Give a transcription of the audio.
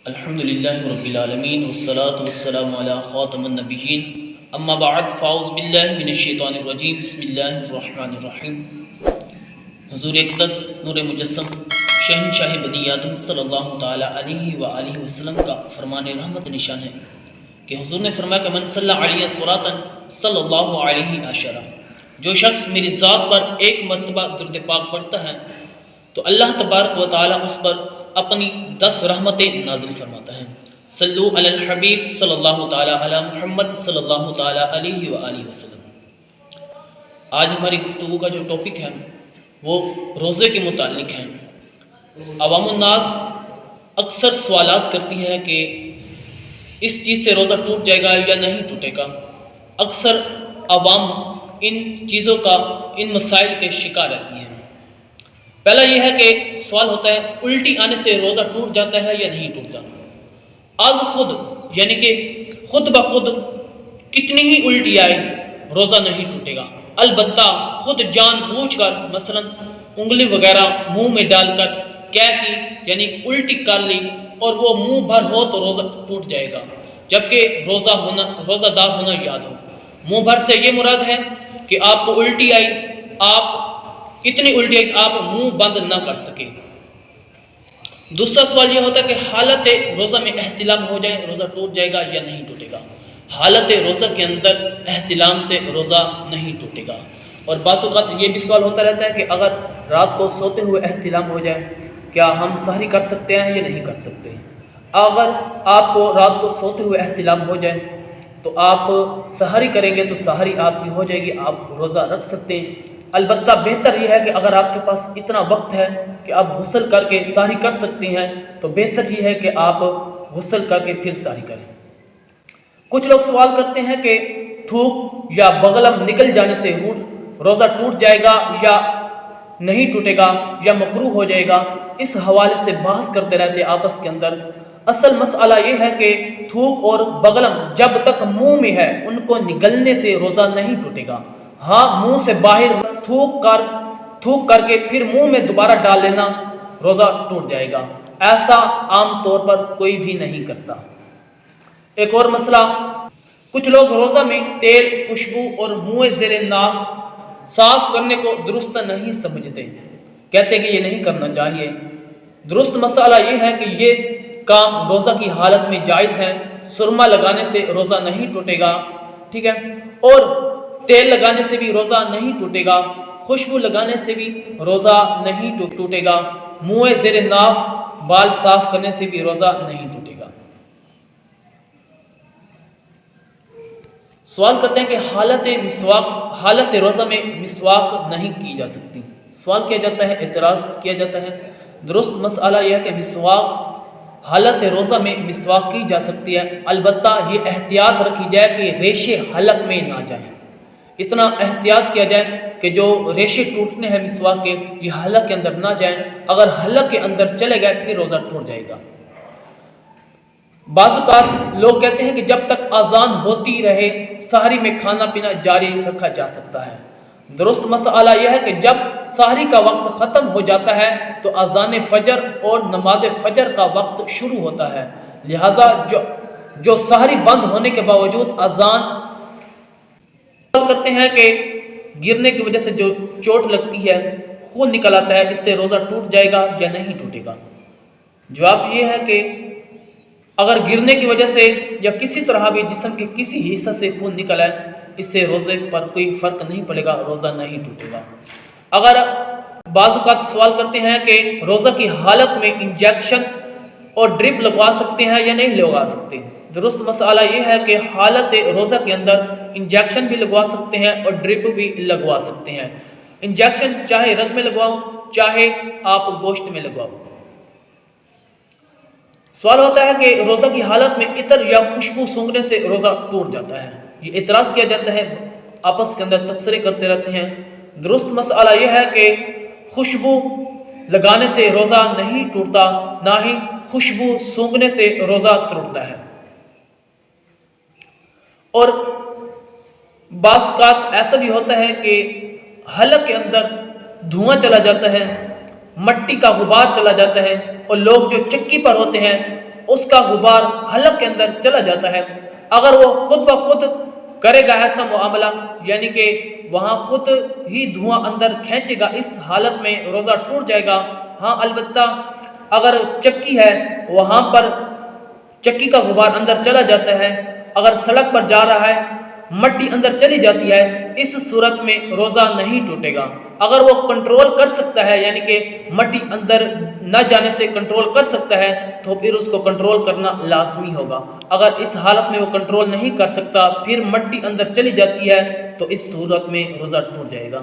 الحمد للہ رب العالمین والصلاة والسلام علی خاتم النبیین اما بعد فاعوذ باللہ من الشیطان الرجیم بسم اللہ الرحمن الرحیم۔ حضور اقدس نور مجسم شہنشاہ بنی آدم صلی اللہ تعالی علیہ وآلہ وسلم کا فرمان رحمت نشان ہے کہ حضور نے فرمایا کہ من صلی علیہ صلاۃ صلی اللہ علیہ عشرہ، جو شخص میری ذات پر ایک مرتبہ درود پاک پڑھتا ہے تو اللہ تبارک و تعالی اس پر اپنی 10 رحمتیں نازل فرماتا ہے۔ صلو علی الحبیب صلی اللہ تعالی علی محمد صلی اللہ تعالی علیہ وآلہ وسلم۔ آج ہماری گفتگو کا جو ٹاپک ہے وہ روزے کے متعلق ہے۔ عوام الناس اکثر سوالات کرتی ہے کہ اس چیز سے روزہ ٹوٹ جائے گا یا نہیں ٹوٹے گا۔ اکثر عوام ان چیزوں کا ان مسائل کے شکار رہتی ہے۔ پہلا یہ ہے کہ سوال ہوتا ہے الٹی آنے سے روزہ ٹوٹ جاتا ہے یا نہیں ٹوٹتا۔ از خود یعنی کہ خود بخود کتنی ہی الٹی آئے روزہ نہیں ٹوٹے گا، البتہ خود جان بوجھ کر مثلا انگلی وغیرہ منہ میں ڈال کر کہہ کی یعنی الٹی کر لی اور وہ منہ بھر ہو تو روزہ ٹوٹ جائے گا، جبکہ روزہ دار ہونا یاد ہو۔ منہ بھر سے یہ مراد ہے کہ آپ کو الٹی آئی، آپ اتنی الٹی آئی کہ آپ منہ بند نہ کر سکے۔ دوسرا سوال یہ ہوتا ہے کہ حالت روزہ میں احتلام ہو جائے روزہ ٹوٹ جائے گا یا نہیں ٹوٹے گا۔ حالت روزہ کے اندر احتلام سے روزہ نہیں ٹوٹے گا۔ اور بعض اوقات یہ بھی سوال ہوتا رہتا ہے کہ اگر رات کو سوتے ہوئے احتلام ہو جائے کیا ہم سحری کر سکتے ہیں یا نہیں کر سکتے۔ اگر آپ کو رات کو سوتے ہوئے احتلام ہو جائے تو آپ سحری کریں گے تو سحری آپ کی ہو جائے گی، آپ روزہ رکھ سکتے ہیں۔ البتہ بہتر یہ ہے کہ اگر آپ کے پاس اتنا وقت ہے کہ آپ غسل کر کے سحری کر سکتے ہیں تو بہتر یہ ہے کہ آپ غسل کر کے پھر سحری کریں۔ کچھ لوگ سوال کرتے ہیں کہ تھوک یا بغلم نکل جانے سے روزہ ٹوٹ جائے گا یا نہیں ٹوٹے گا یا مکروہ ہو جائے گا۔ اس حوالے سے بحث کرتے رہتے آپس کے اندر۔ اصل مسئلہ یہ ہے کہ تھوک اور بغلم جب تک منہ میں ہے ان کو نگلنے سے روزہ نہیں ٹوٹے گا۔ ہاں منہ سے باہر تھوک کر کے پھر منہ میں دوبارہ ڈال لینا روزہ ٹوٹ جائے گا، ایسا عام طور پر کوئی بھی نہیں کرتا۔ ایک اور مسئلہ، کچھ لوگ روزہ میں تیل، خوشبو اور منہ زیر ناف صاف کرنے کو درست نہیں سمجھتے، کہتے کہ یہ نہیں کرنا چاہیے۔ درست مسئلہ یہ ہے کہ یہ کام روزہ کی حالت میں جائز ہے۔ سرما لگانے سے روزہ نہیں ٹوٹے گا، ٹھیک ہے، اور تیل لگانے سے بھی روزہ نہیں ٹوٹے گا، خوشبو لگانے سے بھی روزہ نہیں ٹوٹے گا، منہ زیر ناف بال صاف کرنے سے بھی روزہ نہیں ٹوٹے گا۔ سوال کرتے ہیں کہ حالت روزہ میں مسواک نہیں کی جا سکتی۔ سوال کیا جاتا ہے، اعتراض کیا جاتا ہے۔ درست مسئلہ یہ ہے کہ حالت روزہ میں مسواک کی جا سکتی ہے، البتہ یہ احتیاط رکھی جائے کہ ریشے حلق میں نہ جائیں۔ اتنا احتیاط کیا جائے کہ جو ریشے ٹوٹنے ہیں مسواک کے یہ حلق کے اندر نہ جائیں۔ اگر حلق کے اندر چلے گئے پھر روزہ ٹوٹ جائے گا۔ بعض اوقات لوگ کہتے ہیں کہ جب تک اذان ہوتی رہے سحری میں کھانا پینا جاری رکھا جا سکتا ہے۔ درست مسئلہ یہ ہے کہ جب سحری کا وقت ختم ہو جاتا ہے تو اذان فجر اور نماز فجر کا وقت شروع ہوتا ہے، لہٰذا جو سحری بند ہونے کے باوجود اذان کرتے ہیں کہ گرنے کی وجہ سے جو چوٹ لگتی ہے، خون نکل آتا ہے، اس سے روزہ ٹوٹ جائے گا یا نہیں ٹوٹے گا۔ جواب یہ ہے کہ اگر گرنے کی وجہ سے یا کسی طرح بھی جسم کے کسی حصہ سے خون نکل آئے اس سے روزے پر کوئی فرق نہیں پڑے گا، روزہ نہیں ٹوٹے گا۔ اگر بعض اوقات سوال کرتے ہیں کہ روزہ کی حالت میں انجیکشن اور ڈرپ لگوا سکتے ہیں یا نہیں لگوا سکتے۔ درست مسئلہ یہ ہے کہ حالت روزہ کے اندر انجیکشن بھی لگوا سکتے ہیں اور ڈرپ بھی لگوا سکتے ہیں۔ انجیکشن چاہے رگ میں لگواؤ چاہے آپ گوشت میں لگواؤ۔ سوال ہوتا ہے کہ روزہ کی حالت میں عطر یا خوشبو سونگھنے سے روزہ ٹوٹ جاتا ہے، یہ اعتراض کیا جاتا ہے، آپس کے اندر تبصرے کرتے رہتے ہیں۔ درست مسئلہ یہ ہے کہ خوشبو لگانے سے روزہ نہیں ٹوٹتا، نہ ہی خوشبو سونگھنے سے روزہ ٹوٹتا ہے۔ اور بعض اوقات ایسا بھی ہوتا ہے کہ حلق کے اندر دھواں چلا جاتا ہے، مٹی کا غبار چلا جاتا ہے، اور لوگ جو چکی پر ہوتے ہیں اس کا غبار حلق کے اندر چلا جاتا ہے۔ اگر وہ خود بخود کرے گا ایسا معاملہ، یعنی کہ وہاں خود ہی دھواں اندر کھینچے گا، اس حالت میں روزہ ٹوٹ جائے گا۔ ہاں البتہ اگر چکی ہے، وہاں پر چکی کا غبار اندر چلا جاتا ہے، اگر سڑک پر جا رہا ہے مٹی اندر چلی جاتی ہے، اس صورت میں روزہ نہیں ٹوٹے گا۔ اگر وہ کنٹرول کر سکتا ہے، یعنی کہ مٹی اندر نہ جانے سے کنٹرول کر سکتا ہے، تو پھر اس کو کنٹرول کرنا لازمی ہوگا۔ اگر اس حالت میں وہ کنٹرول نہیں کر سکتا، پھر مٹی اندر چلی جاتی ہے، تو اس صورت میں روزہ ٹوٹ جائے گا۔